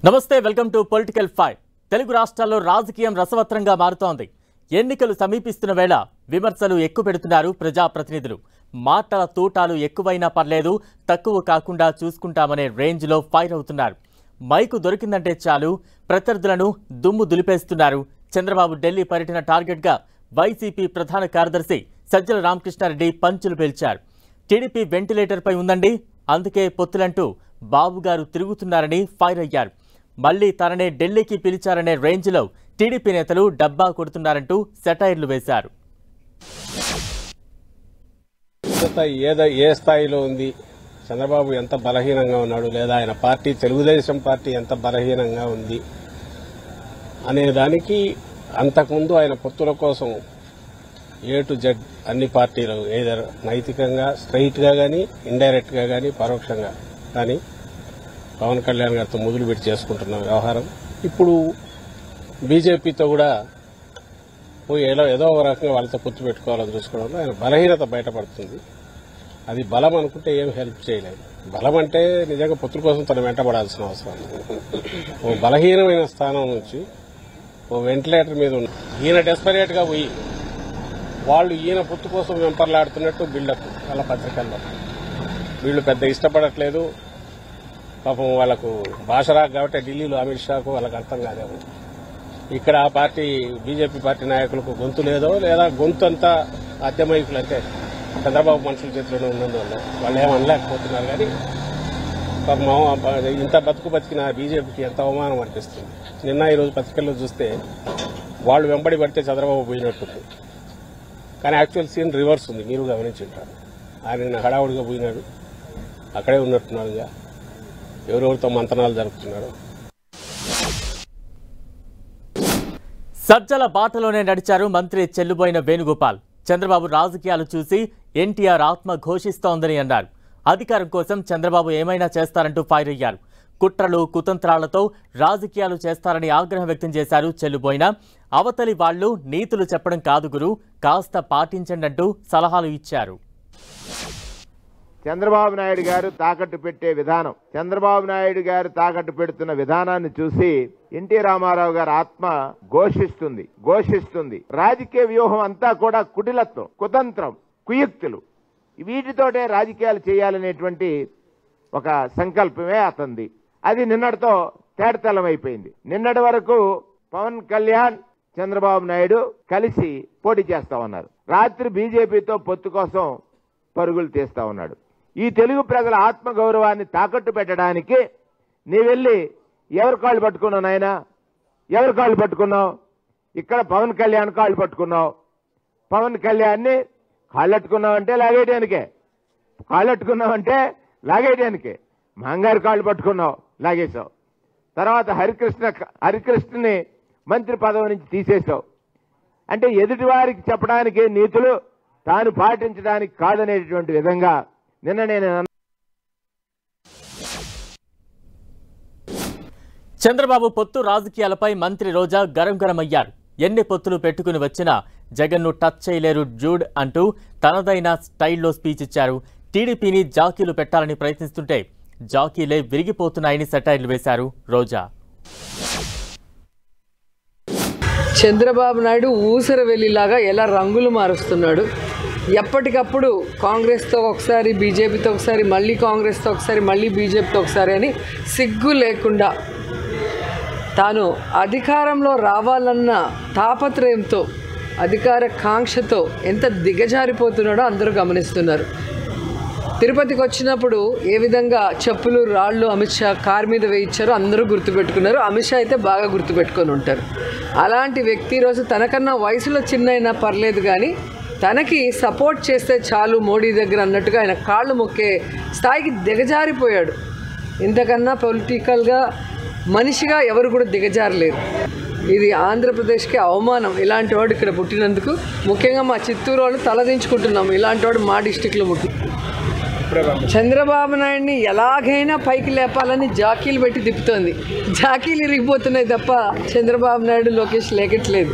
నమస్తే welcome to political five. Telugu రాష్ట్రాల్లో రాజకీయం రసవత్రంగా మారుతోంది. ఎన్నికలు సమీపిస్తున్న వేళ విమర్శలు ఎక్కువ పెడుతున్నారు ప్రజాప్రతినిధులు. మాటల తూటాలు ఎక్కువైనా పర్లేదు, తక్కువ కాకుండా చూసుకుంటామనే రేంజ్లో ఫైర్ అవుతున్నారు. మైకు దొరికిందంటే చాలు ప్రత్యర్థులను దుమ్ము దులిపేస్తున్నారు. చంద్రబాబు ఢిల్లీ పర్యటన టార్గెట్గా వైసీపీ ప్రధాన కార్యదర్శి సజ్జల రామకృష్ణారెడ్డి పంచులు పేల్చారు. టీడీపీ వెంటిలేటర్పై ఉందండి, అందుకే పొత్తులంటూ బాబుగారు తిరుగుతున్నారని ఫైర్ అయ్యారు. మళ్లీ తననే ఢిల్లీకి పిలిచారనే రేంజ్లో టీడీపీ నేతలు డబ్బా కొడుతున్నారంటూ సెటైర్లు వేశారు. ఏ స్థాయిలో ఉంది, చంద్రబాబు ఎంత బలహీనంగా ఉన్నాడు, లేదా ఆయన పార్టీ తెలుగుదేశం పార్టీ ఎంత బలహీనంగా ఉంది అనే దానికి అంతకుముందు ఆయన పొత్తుల కోసం ఏ టు జెడ్ అన్ని పార్టీలు ఏదర్ నైతికంగా స్ట్రైట్ గా గానీ, ఇండైరెక్ట్ గా గానీ, పరోక్షంగా కానీ పవన్ కళ్యాణ్ గారితో మొదలుపెట్టి చేసుకుంటున్న వ్యవహారం ఇప్పుడు బీజేపీతో కూడా ఏదో ఒక రకంగా వాళ్ళతో పొత్తు పెట్టుకోవాలని చూసుకోవడంలో ఆయన బలహీనత బయటపడుతుంది. అది బలం అనుకుంటే ఏం హెల్ప్ చేయలేదు. బలం అంటే నిజంగా పొత్తుల కోసం తను వెంటబడాల్సిన అవసరం లేదు. ఓ బలహీనమైన స్థానం నుంచి ఓ వెంటిలేటర్ మీద ఉన్న ఈయన డెస్పరేట్ గా పోయి వాళ్ళు ఈయన పొత్తు కోసం వెంపర్లాడుతున్నట్టు బిల్డప్ వాళ్ళ పత్రికల్లో. వీళ్ళు పెద్ద ఇష్టపడట్లేదు, పాపం వాళ్ళకు భాష రాక కాబట్టి ఢిల్లీలో అమిత్ షాకు వాళ్ళకి అర్థం కాదేమో. ఇక్కడ ఆ పార్టీ బీజేపీ పార్టీ నాయకులకు గొంతు లేదో, లేదా గొంతు అంతా అద్దెమైకులు అంటే చంద్రబాబు మనుషుల చేతిలోనే ఉన్నందువల్ల వాళ్ళు ఏమనలేకపోతున్నారు. కానీ పాపం ఇంత బతికిన బీజేపీకి ఎంత అవమానం అనిపిస్తుంది. నిన్న ఈరోజు పత్రికల్లో చూస్తే వాళ్ళు వెంబడి పడితే చంద్రబాబు పోయినట్టుంది, కానీ యాక్చువల్ సీన్ రివర్స్ ఉంది. మీరు గమనించుంటారు. ఆయన హడావుడిగా పోయినాడు, అక్కడే ఉన్నట్టున్నాడుగా, ఎవరెవరితో మంతనాలు జరుపుతున్నారు. సజ్జల బాటలోనే నడిచారు మంత్రి చెల్లుబోయిన వేణుగోపాల్. చంద్రబాబు రాజకీయాలు చూసి ఎన్టీఆర్ ఆత్మ ఘోషిస్తోందని అన్నారు. అధికారం కోసం చంద్రబాబు ఏమైనా చేస్తారంటూ ఫైర్ అయ్యారు. కుట్రలు కుతంత్రాలతో రాజకీయాలు చేస్తారని ఆగ్రహం వ్యక్తం చేశారు చెల్లుబోయిన. అవతలి వాళ్లు నీతులు చెప్పడం కాదు గురు, కాస్త పాటించండి అంటూ సలహాలు ఇచ్చారు. చంద్రబాబు నాయుడు గారు తాకట్టు పెట్టే విధానం, చంద్రబాబు నాయుడు గారు తాకట్టు పెడుతున్న విధానాన్ని చూసి ఎన్టీ రామారావు గారి ఆత్మ ఘోషిస్తుంది. రాజకీయ వ్యూహం అంతా కూడా కుటిలత్వం, కుతంత్రం, కుయుక్తులు, వీటితోటే రాజకీయాలు చేయాలనేటువంటి ఒక సంకల్పమే అతనిది. అది నిన్నటితో తేటతెల్లమైపోయింది. నిన్నటి వరకు పవన్ కళ్యాణ్, చంద్రబాబు నాయుడు కలిసి పోటీ చేస్తా ఉన్నారు. రాత్రి బీజేపీతో పొత్తు కోసం పరుగులు తీస్తా ఉన్నాడు. ఈ తెలుగు ప్రజల ఆత్మ గౌరవాన్ని తాకట్టు పెట్టడానికి నీ వెళ్ళి ఎవరి కాళ్ళు పట్టుకున్నావు నాయనా? ఎవరి కాళ్ళు పట్టుకున్నావు? ఇక్కడ పవన్ కళ్యాణ్ కాళ్ళు పట్టుకున్నావు. పవన్ కళ్యాణ్ని కాళ్ళట్టుకున్నావంటే లాగేయడానికే. మంగారు కాళ్ళు పట్టుకున్నావు, లాగేశావు. తర్వాత హరికృష్ణని మంత్రి పదవి నుంచి తీసేశావు. అంటే ఎదుటి వారికి చెప్పడానికి నీతులు, తాను పాటించడానికి కాదనేటువంటి విధంగా నిన్న నేను చంద్రబాబు పొత్తు రాజకీయాలపై మంత్రి రోజా గరం అయ్యారు. ఎన్ని పొత్తులు పెట్టుకుని వచ్చినా జగన్ను టచ్ చేయలేరు జూడ్ అంటూ తనదైన స్టైల్లో స్పీచ్ ఇచ్చారు. టీడీపీని జాకీలు పెట్టాలని ప్రయత్నిస్తుంటే జాకీలే విరిగిపోతున్నాయని సెటైర్లు వేశారు రోజా. చంద్రబాబు నాయుడు ఊసరవెల్లిలాగా ఎలా రంగులు మారుస్తున్నాడు. ఎప్పటికప్పుడు కాంగ్రెస్తో ఒకసారి, బీజేపీతో ఒకసారి, మళ్ళీ కాంగ్రెస్తో ఒకసారి, మళ్ళీ బీజేపీతో ఒకసారి అని సిగ్గు లేకుండా తాను అధికారంలో రావాలన్న తాపత్రయంతో, అధికార కాంక్షతో ఎంత దిగజారిపోతున్నాడో అందరూ గమనిస్తున్నారు. తిరుపతికి వచ్చినప్పుడు ఏ విధంగా చెప్పులు రాళ్ళు అమిత్ షా కారు మీద వేయించారో అందరూ గుర్తుపెట్టుకున్నారు. అమిత్ షా అయితే బాగా గుర్తుపెట్టుకొని ఉంటారు. అలాంటి వ్యక్తి ఈరోజు తనకన్నా వయసులో చిన్నైనా పర్లేదు కానీ తనకి సపోర్ట్ చేస్తే చాలు మోడీ దగ్గర అన్నట్టుగా ఆయన కాళ్ళు మొక్కే స్థాయికి దిగజారిపోయాడు. ఇంతకన్నా పొలిటికల్గా మనిషిగా ఎవరు కూడా దిగజారలేరు. ఇది ఆంధ్రప్రదేశ్కి అవమానం. ఇలాంటి వాడు ఇక్కడ పుట్టినందుకు ముఖ్యంగా మా చిత్తూరు వాళ్ళు తలదించుకుంటున్నాం. ఇలాంటి వాడు మా డిస్టిక్లో పుట్టి చంద్రబాబు నాయుడిని ఎలాగైనా పైకి లేపాలని జాకీలు పెట్టి తిప్పుతోంది. జాకీలు ఇరిగిపోతున్నాయి తప్ప చంద్రబాబు నాయుడు, లోకేష్ లేకట్లేదు.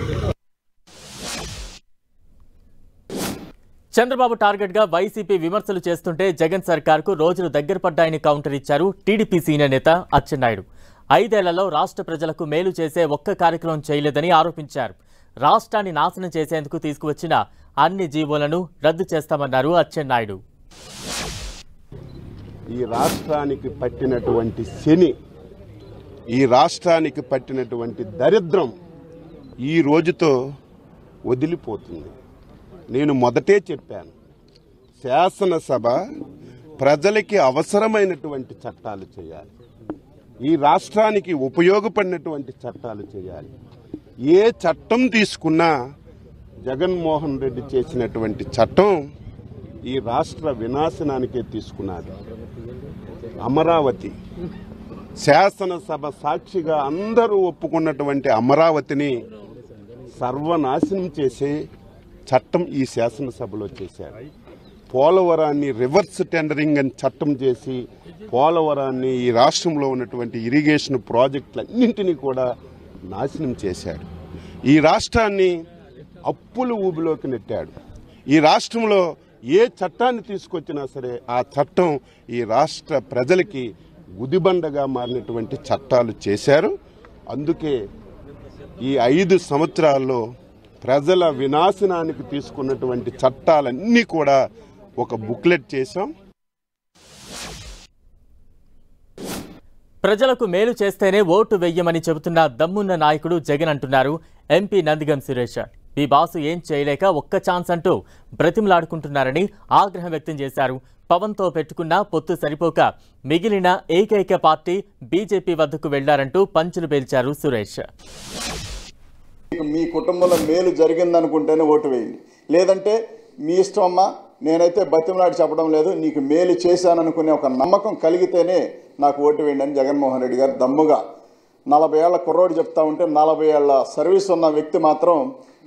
చంద్రబాబు టార్గెట్గా వైసీపీ విమర్శలు చేస్తుంటే జగన్ సర్కార్కు రోజులు దగ్గర పడ్డాయని కౌంటర్ ఇచ్చారు టీడీపీ సీనియర్ నేత అచ్చెన్నాయుడు. ఐదేళ్లలో రాష్ట్ర ప్రజలకు మేలు చేసే ఒక్క కార్యక్రమం చేయలేదని ఆరోపించారు. రాష్ట్రాన్ని నాశనం చేసేందుకు తీసుకువచ్చిన అన్ని జీవోలను రద్దు చేస్తామన్నారు అచ్చెన్నాయుడు. ఈ రాష్ట్రానికి పట్టినటువంటి శని, ఈ రాష్ట్రానికి పట్టినటువంటి దరిద్రం ఈ రోజుతో వదిలిపోతుంది. నేను మొదటే చెప్పాను, శాసనసభ ప్రజలకి అవసరమైనటువంటి చట్టాలు చేయాలి, ఈ రాష్ట్రానికి ఉపయోగపడినటువంటి చట్టాలు చేయాలి. ఏ చట్టం తీసుకున్నా జగన్మోహన్ రెడ్డి చేసినటువంటి చట్టం ఈ రాష్ట్ర వినాశనానికే తీసుకున్నాడు. అమరావతి శాసనసభ సాక్షిగా అందరూ ఒప్పుకున్నటువంటి అమరావతిని సర్వనాశనం చేసే చట్టం ఈ శాసనసభలో చేశారు. పోలవరాన్ని రివర్స్ టెండరింగ్ అని చట్టం చేసి పోలవరాన్ని, ఈ రాష్ట్రంలో ఉన్నటువంటి ఇరిగేషన్ ప్రాజెక్టులన్నింటినీ కూడా నాశనం చేశాడు. ఈ రాష్ట్రాన్ని అప్పుల ఊబిలోకి నెట్టాడు. ఈ రాష్ట్రంలో ఏ చట్టాన్ని తీసుకొచ్చినా సరే ఆ చట్టం ఈ రాష్ట్ర ప్రజలకి గుదిబండగా మారినటువంటి చట్టాలు చేశారు. అందుకే ఈ 5 సంవత్సరాల్లో ప్రజల వినాశనానికి తీసుకున్నటువంటి చట్టాలన్నీ కూడా ఒక బుక్లెట్ చేశాం. ప్రజలకు మేలు చేస్తేనే ఓటు వెయ్యమని చెబుతున్న దమ్మున్న నాయకుడు జగన్ అంటున్నారు ఎంపీ నందిగం సురేష్. మీ బాసు ఏం చేయలేక ఒక్క ఛాన్స్ అంటూ బ్రతిమలాడుకుంటున్నారని ఆగ్రహం వ్యక్తం చేశారు. పవన్తో పెట్టుకున్న పొత్తు సరిపోక మిగిలిన ఏకైక పార్టీ బీజేపీ వద్దకు వెళ్లారంటూ పంచులు పేల్చారు సురేష్. మీ కుటుంబంలో మేలు జరిగిందనుకుంటేనే ఓటు వేయండి, లేదంటే మీ ఇష్టం అమ్మా, నేనైతే బతిమలాడి చెప్పడం లేదు, నీకు మేలు చేశాననుకునే ఒక నమ్మకం కలిగితేనే నాకు ఓటు వేయండి అని జగన్మోహన్ రెడ్డి గారు దమ్ముగా 40 ఏళ్ల కుర్రోడు చెప్తా ఉంటే 40 ఏళ్ల సర్వీస్ ఉన్న వ్యక్తి మాత్రం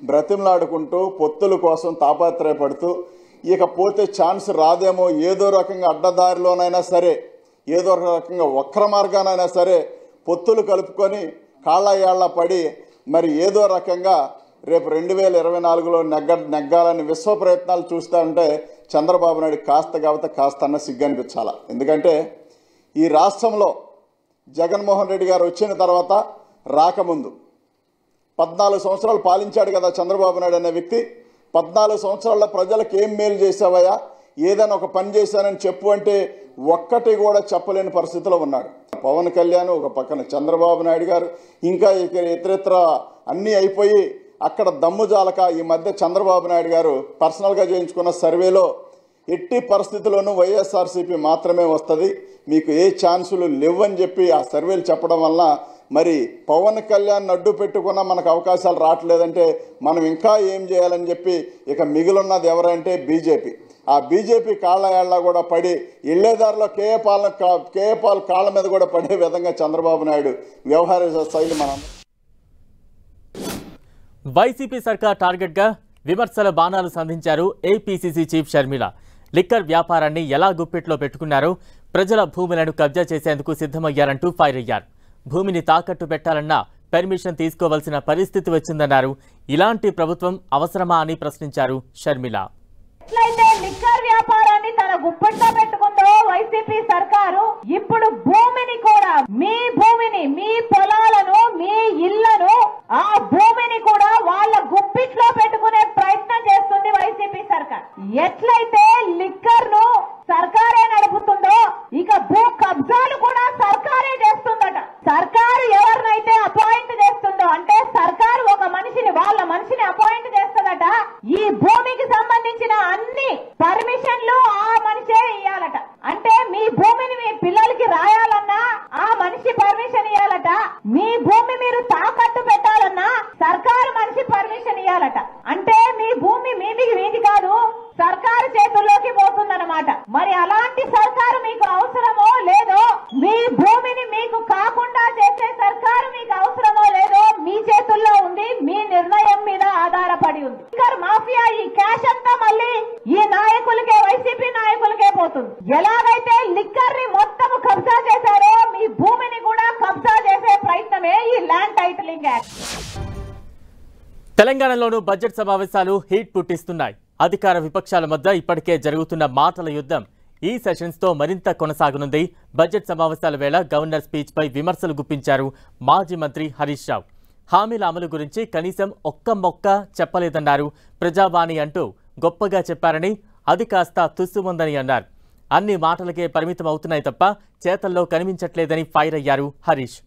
బ్రతిమలాడుకుంటూ పొత్తుల కోసం తాపత్రయపడుతూ ఇకపోతే ఛాన్స్ రాదేమో, ఏదో రకంగా అడ్డదారిలోనైనా సరే, ఏదో రకంగా వక్ర మార్గానైనా సరే పొత్తులు కలుపుకొని కాళ్ళ ఏళ్ల పడి మరి ఏదో రకంగా రేపు 2024లో నెగ్గాలని విశ్వ ప్రయత్నాలు చూస్తూ ఉంటే చంద్రబాబు నాయుడు కాస్త అన్న సిగ్గు అనిపించాలా. ఎందుకంటే ఈ రాష్ట్రంలో జగన్మోహన్ రెడ్డి గారు వచ్చిన తర్వాత రాకముందు 14 సంవత్సరాలు పాలించాడు కదా చంద్రబాబు నాయుడు అనే వ్యక్తి. 14 సంవత్సరాల ప్రజలకు ఏం మేలు చేసావయ్యా, ఏదైనా ఒక పని చేశానని చెప్పు అంటే ఒక్కటి కూడా చెప్పలేని పరిస్థితిలో ఉన్నాడు. పవన్ కళ్యాణ్ ఒక పక్కన, చంద్రబాబు నాయుడు గారు, ఇంకా ఇతరితర అన్నీ అయిపోయి అక్కడ దమ్ము జాలక ఈ మధ్య చంద్రబాబు నాయుడు గారు పర్సనల్గా చేయించుకున్న సర్వేలో ఎట్టి పరిస్థితుల్లోనూ వైఎస్ఆర్సీపీ మాత్రమే వస్తుంది, మీకు ఏ ఛాన్సులు లేవని చెప్పి ఆ సర్వేలు చెప్పడం వల్ల మరి పవన్ కళ్యాణ్ అడ్డు పెట్టుకున్నా మనకు అవకాశాలు రావట్లేదంటే మనం ఇంకా ఏం చేయాలని చెప్పి ఇక మిగిలిన్నది ఎవరంటే బీజేపీ. ఆ బీజేపీ కాళ్ళ ఏళ్ల కూడా పడి ఇళ్లేదారిలో కేఏపాల్ కాళ్ళ మీద కూడా పడే విధంగా చంద్రబాబు నాయుడు వ్యవహార శైలి మనం. వైసీపీ సర్కార్ టార్గెట్గా విమర్శల బాణాలు సంధించారు ఏపీసీసీ చీఫ్ షర్మిల. లిక్కర్ వ్యాపారాన్ని ఎలా గుప్పిట్లో పెట్టుకున్నారో, ప్రజల భూములను కబ్జా చేసేందుకు సిద్ధమయ్యారంటూ ఫైర్ అయ్యారు. భూమిని తాకట్టు పెట్టాలన్నా పర్మిషన్ తీసుకోవాల్సిన పరిస్థితి వచ్చిందన్నారు. ఇలాంటి ప్రభుత్వం అవసరమా అని ప్రశ్నించారు షర్మిల. ఎట్లయితే లిక్కర్ వ్యాపారాన్ని తన గుప్పెట్లో పెట్టుకుందో వైసీపీ సర్కారు, ఇప్పుడు భూమిని కూడా, మీ భూమిని, మీ పొలాలను, మీ ఇళ్లను, ఆ భూమిని కూడా వాళ్ళ గుప్పిట్లో పెట్టుకునే ప్రయత్నం చేస్తుంది వైసీపీ సర్కార్. ఎట్లయితే లిక్కర్ ను సర్కారే నడుపుతుందో ఇక భూ కబ్జాలు కూడా సర్కారే చేస్తుందట. సర్కారు ఎవరినైతే అపాయింట్ చేస్తుందో, అంటే సర్కారు ఒక మనిషిని, వాళ్ళ మనిషిని అపాయింట్ చేస్తుందట. ఈ భూమికి సంబంధించిన అన్ని పర్మిషన్లు ఆ మనిషే ఇయ్యాలట. అంటే మీ భూమిని మీ పిల్లలకి రాయాలన్నా ఆ మనిషి పర్మిషన్ ఇయ్యాలట. మీ భూమి మీరు తాకట్టు పెట్టాలన్నా సర్కారు మనిషి పర్మిషన్ ఇయ్యాలట. అంటే మీ భూమి మీది కాదు, సర్కారు చేతుల్లోకి పోతుందన్నమాట. మరి అలాంటి సర్కారు మీకు అవసరమో లేదో, మీ భూమిని మీకు కాకుండా చేసే సర్కారు మీకు అవసరమో లేదో మీ చేతుల్లో ఉంది, మీ నిర్ణయం మీద ఆధారపడి ఉంది. లిక్కర్ మాఫియా, ఈ క్యాష్ అంతా మళ్ళీ ఈ నాయకులకే, వైసీపీ నాయకులకే పోతుంది. ఎలాగైతే లిక్కర్ ని మొత్తం కబ్జా చేశారో మీ భూమిని కూడా కబ్జా చేసే ప్రయత్నమే ఈ ల్యాండ్ టైటిలింగ్ యాక్ట్. తెలంగాణలోనూ బడ్జెట్ సమావేశాలు హీట్ పుట్టిస్తున్నాయి. అధికార విపక్షాల మధ్య ఇప్పటికే జరుగుతున్న మాటల యుద్ధం ఈ సెషన్స్తో మరింత కొనసాగనుంది. బడ్జెట్ సమావేశాల వేళ గవర్నర్ స్పీచ్పై విమర్శలు గుప్పించారు మాజీ మంత్రి హరీష్ రావు. హామీల అమలు గురించి కనీసం ఒక్క మొక్క చెప్పలేదన్నారు. ప్రజావాణి అంటూ గొప్పగా చెప్పారని, అది కాస్త తుస్సుమందని అన్నారు. అన్ని మాటలకే పరిమితం అవుతున్నాయి తప్ప చేతల్లో కనిపించట్లేదని ఫైర్ అయ్యారు హరీష్.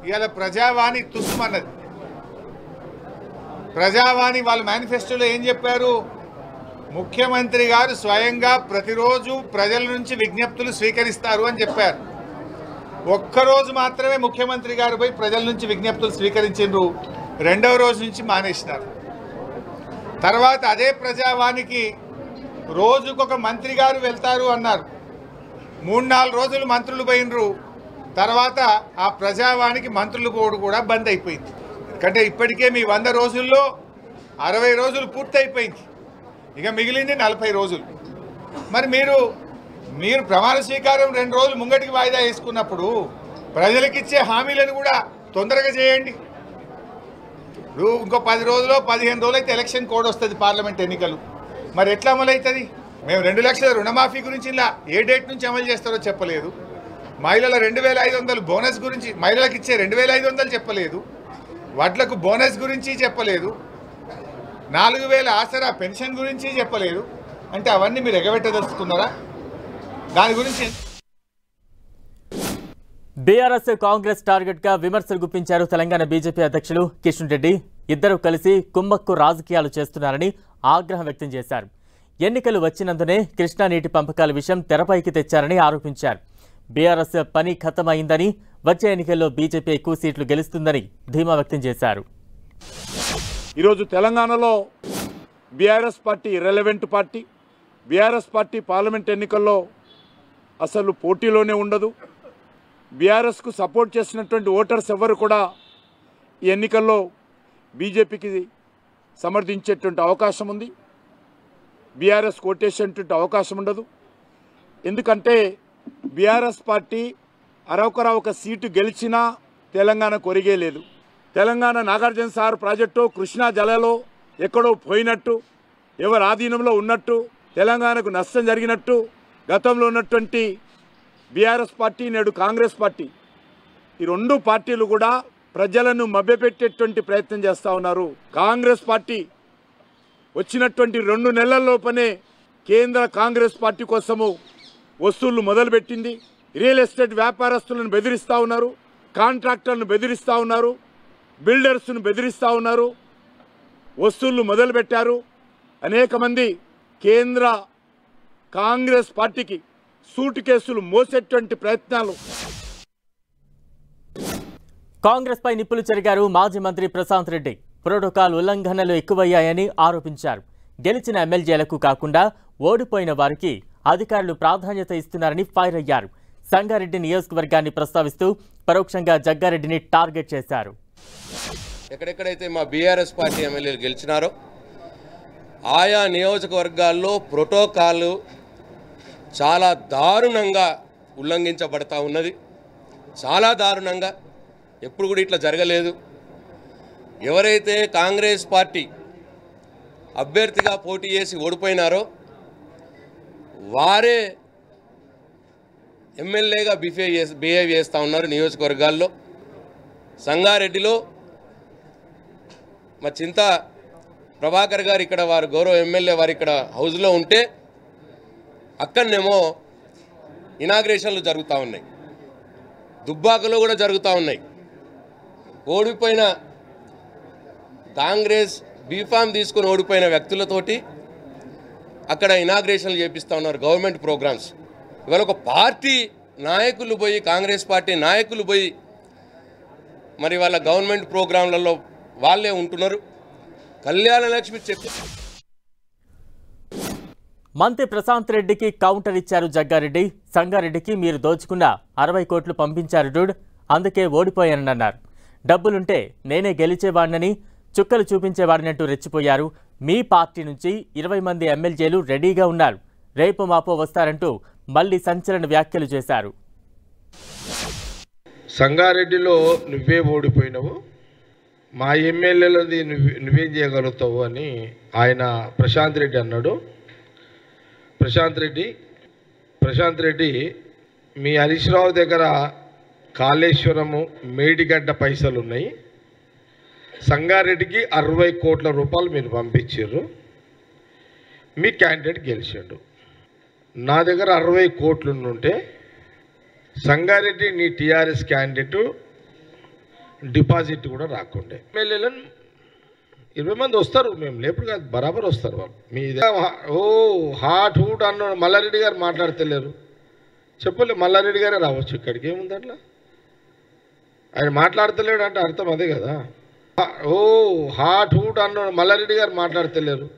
ఇవాళ ప్రజావాణి తుస్సుమన్నది. ప్రజావాణి వాళ్ళ మేనిఫెస్టోలో ఏం చెప్పారు? ముఖ్యమంత్రి గారు స్వయంగా ప్రతిరోజు ప్రజల నుంచి విజ్ఞప్తులు స్వీకరిస్తారు అని చెప్పారు. ఒక్కరోజు మాత్రమే ముఖ్యమంత్రి గారు పోయి ప్రజల నుంచి విజ్ఞప్తులు స్వీకరించారు. రెండవ రోజు నుంచి మానేసినారు. తర్వాత అదే ప్రజావానికి రోజుకొక మంత్రి గారు వెళ్తారు అన్నారు. 3-4 రోజులు మంత్రులు పోయినరు. తర్వాత ఆ ప్రజావానికి మంత్రులు పోవడం కూడా బంద్ అయిపోయింది. ఎందుకంటే ఇప్పటికే మీ 100 రోజుల్లో 60 రోజులు పూర్తి అయిపోయింది. ఇక మిగిలింది 40 రోజులు. మరి మీరు ప్రమాణ స్వీకారం 2 రోజులు ముంగటికి వాయిదా వేసుకున్నప్పుడు ప్రజలకిచ్చే హామీలను కూడా తొందరగా చేయండి. ఇప్పుడు ఇంకో 10 రోజుల్లో 15 రోజులు అయితే ఎలక్షన్ కోడ్ వస్తుంది, పార్లమెంట్ ఎన్నికలు. మరి ఎట్లా అమలు అవుతుంది? మేము 2 లక్షల రుణమాఫీ గురించి ఇలా ఏ డేట్ నుంచి అమలు చేస్తారో చెప్పలేదు. మహిళల 2500 బోనస్ గురించి, మహిళలకు ఇచ్చే 2500 చెప్పలేదు. వడ్లకు బోనస్ గురించి చెప్పలేదు. 4000 ఆసరా పెన్షన్ గురించి చెప్పలేదు. అంటే అవన్నీ మీరు ఎగబెట్టదలుచుకున్నారా? దాని గురించి బీఆర్ఎస్ కాంగ్రెస్ టార్గెట్ గా విమర్శలు గుప్పించారు తెలంగాణ బీజేపీ అధ్యక్షులు కిషన్ రెడ్డి. ఇద్దరు కలిసి కుమ్మక్కు రాజకీయాలు చేస్తున్నారని ఆగ్రహం వ్యక్తం చేశారు. ఎన్నికలు వచ్చినందునే కృష్ణా నీటి పంపకాల విషయం తెరపైకి తెచ్చారని ఆరోపించారు. బీఆర్ఎస్ పని ఖతమైందని, వచ్చే ఎన్నికల్లో బీజేపీ ఎక్కువ సీట్లు గెలుస్తుందని ధీమా వ్యక్తం చేశారు. ఈరోజు తెలంగాణలో BRS party irrelevant party. BRS party parliament ఎన్నికల్లో అసలు పోటీలోనే ఉండదు. బీఆర్ఎస్కు సపోర్ట్ చేసినటువంటి ఓటర్స్ ఎవరు కూడా ఈ ఎన్నికల్లో బీజేపీకి సమర్థించేటువంటి అవకాశం ఉంది. బీఆర్ఎస్ కోటేసేటువంటి అవకాశం ఉండదు. ఎందుకంటే బీఆర్ఎస్ పార్టీ అరవకర ఒక సీటు గెలిచినా తెలంగాణ కొరిగే లేదు. తెలంగాణ నాగార్జున సాగర్ ప్రాజెక్టు కృష్ణా జలాలో ఎక్కడో పోయినట్టు, ఎవరి ఆధీనంలో ఉన్నట్టు, తెలంగాణకు నష్టం జరిగినట్టు గతంలో ఉన్నటువంటి బీఆర్ఎస్ పార్టీ, నేడు కాంగ్రెస్ పార్టీ, ఈ 2 పార్టీలు కూడా ప్రజలను మభ్యపెట్టేటువంటి ప్రయత్నం చేస్తూ ఉన్నారు. కాంగ్రెస్ పార్టీ వచ్చినటువంటి 2 నెలల్లోపనే కేంద్ర కాంగ్రెస్ పార్టీ కోసము వసూళ్లు మొదలుపెట్టింది. రియల్ ఎస్టేట్ వ్యాపారస్తులను బెదిరిస్తూ ఉన్నారు, కాంట్రాక్టర్లను బెదిరిస్తూ ఉన్నారు, బిల్డర్స్ను బెదిరిస్తూ ఉన్నారు, వసూళ్లు మొదలుపెట్టారు. అనేక మంది కేంద్ర కాంగ్రెస్ పార్టీకి సూటు కేసులు మోసేటువంటి ప్రయత్నాలు. కాంగ్రెస్ పై నిప్పులు చెరిగారు మాజీ మంత్రి ప్రశాంత్ రెడ్డి. ప్రోటోకాల్ ఉల్లంఘనలు ఎక్కువయ్యాయని ఆరోపించారు. గెలిచిన ఎమ్మెల్యేలకు కాకుండా ఓడిపోయిన వారికి అధికారులు ప్రాధాన్యత ఇస్తున్నారని ఫైర్ అయ్యారు. సంగారెడ్డి నియోజకవర్గాన్ని ప్రస్తావిస్తూ పరోక్షంగా జగ్గారెడ్డిని టార్గెట్ చేశారు. ఎక్కడెక్కడైతే మా బీఆర్ఎస్ పార్టీ ఎమ్మెల్యేలు గెలిచినారో ఆయా నియోజకవర్గాల్లో ప్రోటోకాల్ చాలా దారుణంగా ఉల్లంఘించబడతా ఉన్నది. చాలా దారుణంగా, ఎప్పుడు కూడా ఇట్లా జరగలేదు. ఎవరైతే కాంగ్రెస్ పార్టీ అభ్యర్థిగా పోటీ చేసి ఓడిపోయినారో వారే ఎమ్మెల్యేగా బిహేవ్ చేస్తూ ఉన్నారు నియోజకవర్గాల్లో. సంగారెడ్డిలో మా చింత ప్రభాకర్ గారు ఇక్కడ వారు గౌరవ ఎమ్మెల్యే వారు ఇక్కడ హౌస్లో ఉంటే అక్కడనేమో ఇనాగ్రేషన్లు జరుగుతూ ఉన్నాయి. దుబ్బాకలో కూడా జరుగుతూ ఉన్నాయి. ఓడిపోయిన కాంగ్రెస్ బీఫామ్ తీసుకొని ఓడిపోయిన వ్యక్తులతోటి అక్కడ ఇనాగ్రేషన్లు చేపిస్తూ ఉన్నారు గవర్నమెంట్ ప్రోగ్రామ్స్. ఇవాళ ఒక పార్టీ నాయకులు పోయి, కాంగ్రెస్ పార్టీ నాయకులు పోయి మరి వాళ్ళ గవర్నమెంట్ ప్రోగ్రాంలలో వాళ్ళే ఉంటున్నారు. కళ్యాణ లక్ష్మి చెప్పి మంత్రి ప్రశాంత్ రెడ్డికి కౌంటర్ ఇచ్చారు జగ్గారెడ్డి. సంగారెడ్డికి మీరు దోచుకున్న 60 కోట్లు పంపించారు డూడ్, అందుకే ఓడిపోయానన్నారు. డబ్బులుంటే నేనే గెలిచేవాడినని, చుక్కలు చూపించేవాడినట్టు రెచ్చిపోయారు. మీ పార్టీ నుంచి 20 మంది ఎమ్మెల్యేలు రెడీగా ఉన్నారు, రేపు మాపో వస్తారంటూ మళ్లీ సంచలన వ్యాఖ్యలు చేశారు. సంగారెడ్డిలో నువ్వే ఓడిపోయినావు, మా ఎమ్మెల్యేలది నువ్వేం చేయగలుగుతావు అని ఆయన ప్రశాంత్ రెడ్డి అన్నాడు. ప్రశాంత్ రెడ్డి మీ హరీష్ రావు దగ్గర కాళేశ్వరము మేడిగడ్డ పైసలు ఉన్నాయి, సంగారెడ్డికి 60 కోట్ల రూపాయలు మీరు పంపించారు, మీ క్యాండిడేట్ గెలిచాడు. నా దగ్గర 60 కోట్లు ఉంటే సంగారెడ్డి నీ టీఆర్ఎస్ క్యాండిడేట్ డిపాజిట్ కూడా రాకుండే. ఎమ్మెల్యేలను 20 మంది వస్తారు, మేము లేపుడు కాదు బరాబర్ వస్తారు వాళ్ళు. మీ హాట్ హూట్ అన్నాడు మల్లారెడ్డి గారు మాట్లాడతలేరు, చెప్పలే మల్లారెడ్డి గారే రావచ్చు ఇక్కడికి, ఏముంది అట్లా? ఆయన మాట్లాడతలేడు అంటే అర్థం అదే కదా. హాట్ హూట్ అన్నాడు మల్లారెడ్డి గారు మాట్లాడతలేరు,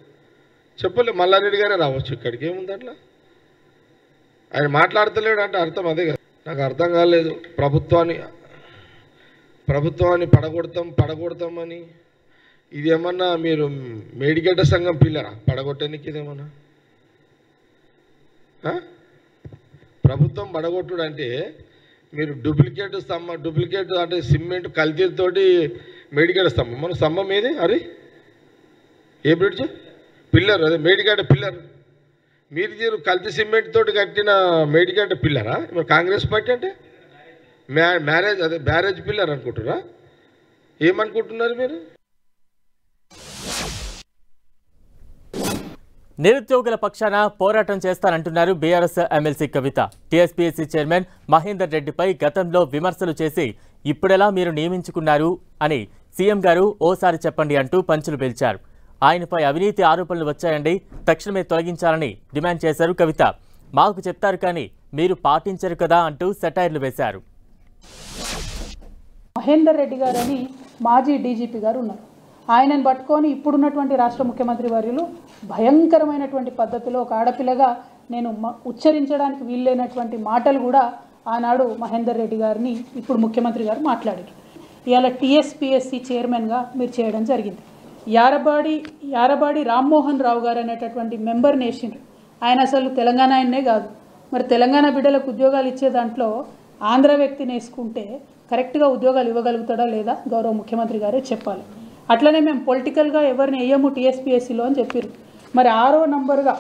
చెప్పలే మల్లారెడ్డి గారే రావచ్చు ఇక్కడికి, ఏముంది అట్లా? ఆయన మాట్లాడతలేడు అంటే అర్థం అదే కదా. నాకు అర్థం కాలేదు. ప్రభుత్వాన్ని పడగొడతామని ఇది ఏమన్నా మీరు మేడిగడ్డ సంఘం పిల్లరా పడగొట్టడానికి? ఇదేమన్నా ప్రభుత్వం పడగొట్టుడు అంటే మీరు డూప్లికేట్ అంటే సిమెంట్ కల్తీతోటి మేడిగడ్డ స్తంభం, మన స్తంభం ఏది అరే ఏ బ్రిడ్జ్ పిల్లర్, అదే మేడిగడ్డ పిల్లర్. మీరు కల్తీ సిమెంట్ తోటి కట్టిన మేడిగడ్డ పిల్లరా మరి కాంగ్రెస్ పార్టీ అంటే? బ్యారేజ్ పిల్లర్ అనుకుంటున్నారా? ఏమనుకుంటున్నారు మీరు? నిరుద్యోగుల పక్షాన పోరాటం చేస్తానంటున్నారు బీఆర్ఎస్ ఎమ్మెల్సీ కవిత. టీఎస్పీఎస్సీ చైర్మన్ మహేందర్ రెడ్డిపై గతంలో విమర్శలు చేసి ఇప్పుడెలా మీరు నియమించుకున్నారు అని సీఎం గారు ఓసారి చెప్పండి అంటూ పంచులు పిలిచారు. ఆయనపై అవినీతి ఆరోపణలు వచ్చాయండి, తక్షణమే తొలగించాలని డిమాండ్ చేశారు కవిత. మాకు చెప్తారు కానీ మీరు పాటించరు కదా అంటూ సెటైర్లు వేశారు. మహేందర్ రెడ్డి గారని మాజీ డీజీపీ గారు ఉన్నారు. ఆయనను పట్టుకొని ఇప్పుడున్నటువంటి రాష్ట్ర ముఖ్యమంత్రి వర్యులు భయంకరమైనటువంటి పద్ధతిలో ఒక ఆడపిల్లగా నేను ఉచ్చరించడానికి వీల్లేనటువంటి మాటలు కూడా ఆనాడు మహేందర్ రెడ్డి గారిని ఇప్పుడు ముఖ్యమంత్రి గారు మాట్లాడారు. ఇవాళ టీఎస్పీఎస్సీ చైర్మన్గా మీరు చేయడం జరిగింది. యారబాడి రామ్మోహన్ రావు గారు అనేటటువంటి మెంబర్ని వేసిండ్రు. ఆయన అసలు తెలంగాణ ఆయన్నే కాదు. మరి తెలంగాణ బిడ్డలకు ఉద్యోగాలు ఇచ్చే దాంట్లో ఆంధ్ర వ్యక్తిని వేసుకుంటే కరెక్ట్గా ఉద్యోగాలు ఇవ్వగలుగుతాడా లేదా గౌరవ ముఖ్యమంత్రి గారే చెప్పాలి. అట్లనే మేము పొలిటికల్గా ఎవరిని వేయము టీఎస్పీఎస్సీలో అని చెప్పారు. మరి 6వ నంబర్గా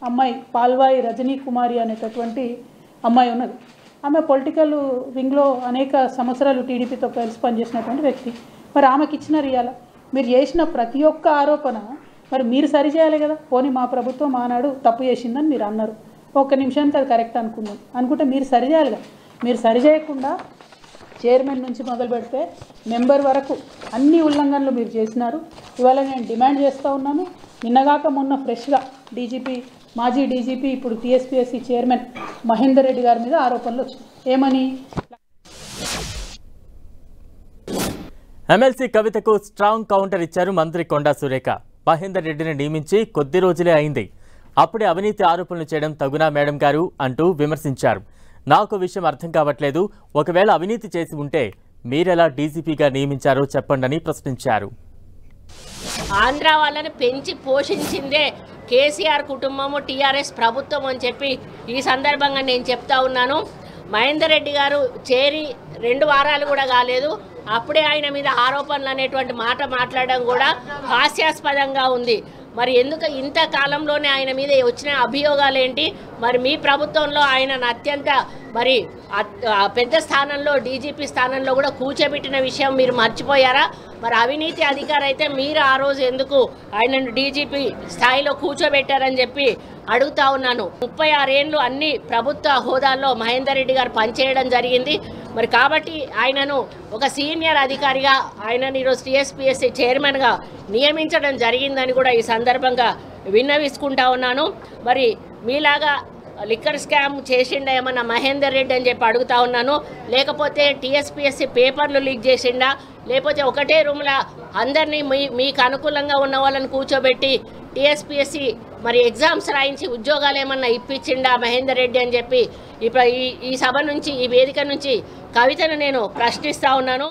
అమ్మాయి పాల్వాయి రజనీ కుమారి అనేటటువంటి అమ్మాయి ఉన్నది. ఆమె పొలిటికల్ వింగ్లో అనేక సంవత్సరాలు టీడీపీతో కలిసి పనిచేసినటువంటి వ్యక్తి. మరి ఆమెకి ఇచ్చినారు. ఇవాళ మీరు చేసిన ప్రతి ఒక్క ఆరోపణ మరి మీరు సరిచేయాలి కదా. పోనీ మా ప్రభుత్వం ఆనాడు తప్పు చేసిందని మీరు అన్నారు, ఒక్క నిమిషానికి అది కరెక్ట్ అనుకుంటే మీరు సరిచేయాలి కదా. మీరు సరిచేయకుండా చైర్మన్ నుంచి మొదలు పెడితే మెంబర్ వరకు అన్ని ఉల్లంఘనలు మీరు చేసినారు. ఇవాళ నేను డిమాండ్ చేస్తూ ఉన్నాను. నిన్నగాక మొన్న ఫ్రెష్గా మాజీ డీజీపీ ఇప్పుడు టీఎస్పీఎస్సీ చైర్మన్ మహేందర్ రెడ్డి గారి మీద ఆరోపణలు వచ్చినాయి. ఏమని? ఎమ్మెల్సీ కవితకు స్ట్రాంగ్ కౌంటర్ ఇచ్చారు మంత్రి కొండా సురేఖ. మహేందర్ రెడ్డిని నియమించి కొద్ది రోజులే అయింది, అప్పుడే అవినీతి ఆరోపణలు చేయడం తగునా మేడం గారు అంటూ విమర్శించారు. నాకు విషయం అర్థం కావట్లేదు, ఒకవేళ అవినీతి చేసి ఉంటే మీరెలా డీజీపీగా నియమించారో చెప్పండి ప్రశ్నించారు. ఆంధ్ర వాళ్ళని పెంచి పోషించిందే కేసీఆర్ కుటుంబము, టీఆర్ఎస్ ప్రభుత్వం అని చెప్పి ఈ సందర్భంగా నేను చెప్తా ఉన్నాను. మహేందర్ రెడ్డి గారు చేరి 2 వారాలు కూడా కాలేదు, అప్పుడే ఆయన మీద ఆరోపణలు అనేటువంటి మాట మాట్లాడడం కూడా హాస్యాస్పదంగా ఉంది. మరి ఎందుకు ఇంత కాలంలోనే ఆయన మీద వచ్చిన అభియోగాలు ఏంటి? మరి మీ ప్రభుత్వంలో ఆయనను అత్యంత మరి పెద్ద స్థానంలో డీజీపీ స్థానంలో కూడా కూర్చోబెట్టిన విషయం మీరు మర్చిపోయారా? మరి అవినీతి అధికారి అయితే మీరు ఆ రోజు ఎందుకు ఆయనను డీజీపీ స్థాయిలో కూర్చోబెట్టారని చెప్పి అడుగుతా ఉన్నాను. 36 ఏళ్ళు అన్ని ప్రభుత్వ హోదాల్లో మహేందర్ రెడ్డి గారు పనిచేయడం జరిగింది. మరి కాబట్టి ఆయనను ఒక సీనియర్ అధికారిగా ఆయనను ఈరోజు టీఎస్పీఎస్సీ చైర్మన్గా నియమించడం జరిగిందని కూడా ఈ సందర్భంగా విన్నవిసుకుంటా ఉన్నాను. మరి మీలాగా లిక్కర్ స్కామ్ చేసిండా ఏమన్నా మహేందర్ రెడ్డి అని చెప్పి అడుగుతా ఉన్నాను. లేకపోతే టీఎస్పీఎస్సీ పేపర్లు లీక్ చేసిండా, లేకపోతే ఒకటే రూమ్లో అందరినీ మీకు అనుకూలంగా ఉన్న వాళ్ళని కూర్చోబెట్టి టీఎస్పీఎస్సీ మరి ఎగ్జామ్స్ రాయించి ఉద్యోగాలు ఏమన్నా ఇప్పించిండా మహేందర్ రెడ్డి అని చెప్పి ఇప్పుడు ఈ సభ నుంచి, ఈ వేదిక నుంచి కవితను నేను ప్రశ్నిస్తా ఉన్నాను.